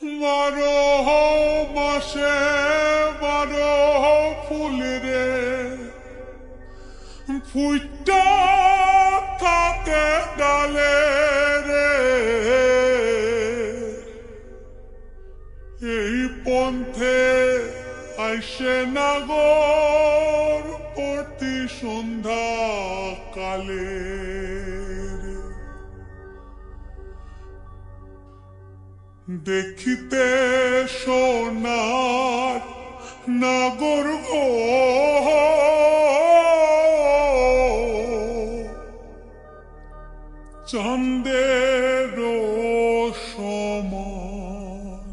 বারো মাসে বারো ফুল রে ফুইটা থাকে ডালে রে, এই পন্থে আইসে নাগর প্রতি সন্ধ্যা কালে। দেখিতে সোনার নাগর গো চাঁদের সমান,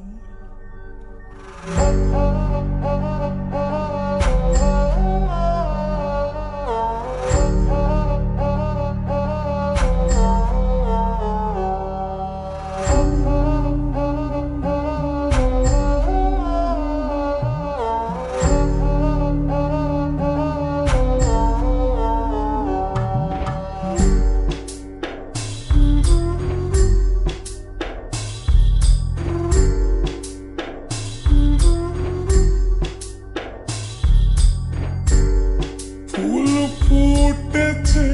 ফুল ফুটেছে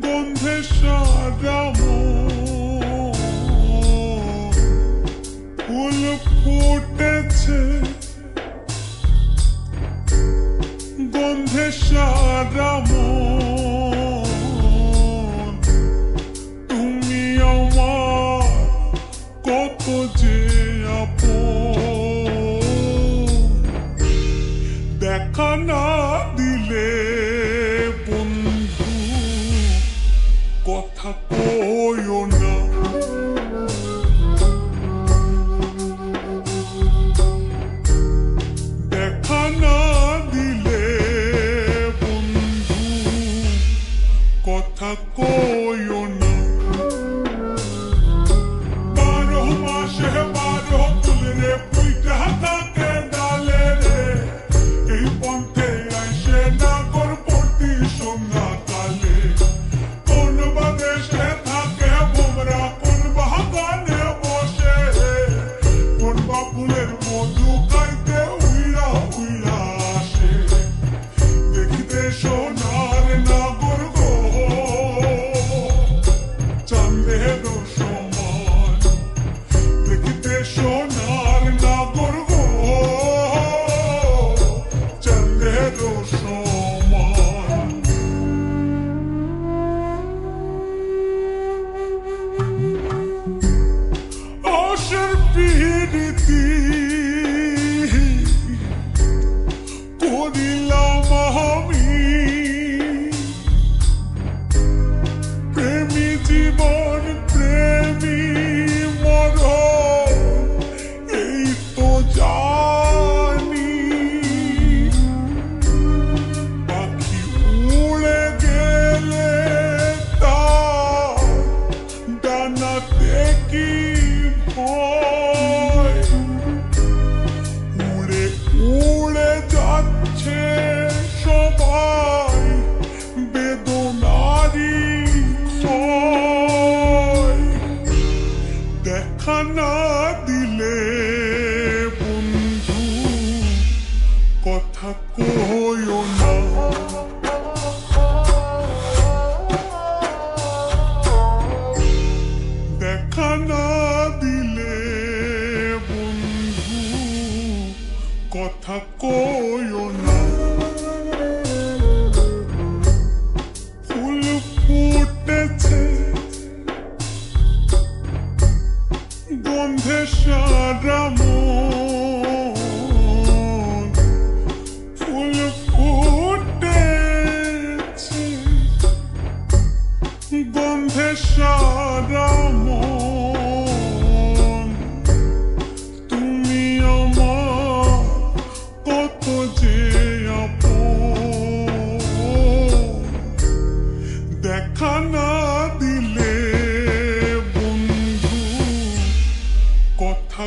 গন্ধে সারা মন, ফুল ফুটেছে গন্ধে সারা মন, তুমি আমার কত যে আপন, দেখা না দিলে বন্ধু কথা কইও না, দেখা না দিলে বন্ধু কথা কইও না। বারো মাসে বারো ফুল রে ফুইটা থাকে ডালে রে, এই পন্থে আইসে নাগর প্রতি সন্ধ্যা কালে, কোন বা দেশে থাকে ভোমরা, কোন বাগানে বসে, কোন বা ফুলের মধু খাইতে উইরা উইরা আসে। দেখিতে সোনার নাগর গো চাঁদের সমান, দেখিতে সোনার নাগর গো চাঁদের সমান। আশার পিরিতি করিলাম আমি, প্রেমী জীবন প্রেমী মরণ এই তো জানি, পাখি উড়ে গেলে তার ডানাতে কি ভয়, উড়ে উড়ে যাচ্ছে সবাই বেদনারি ক্ষয়, দেখা না দিলে বন্ধু কথা কইও না, দেখা না দিলে বন্ধু কথা কইও না। ফুল ফুটেছে গন্ধে সারা মন, ফুল ফুটেছে গন্ধে সারা মন, তুমি আমার কত যে আপন, দেখা না দিলে বন্ধু কথা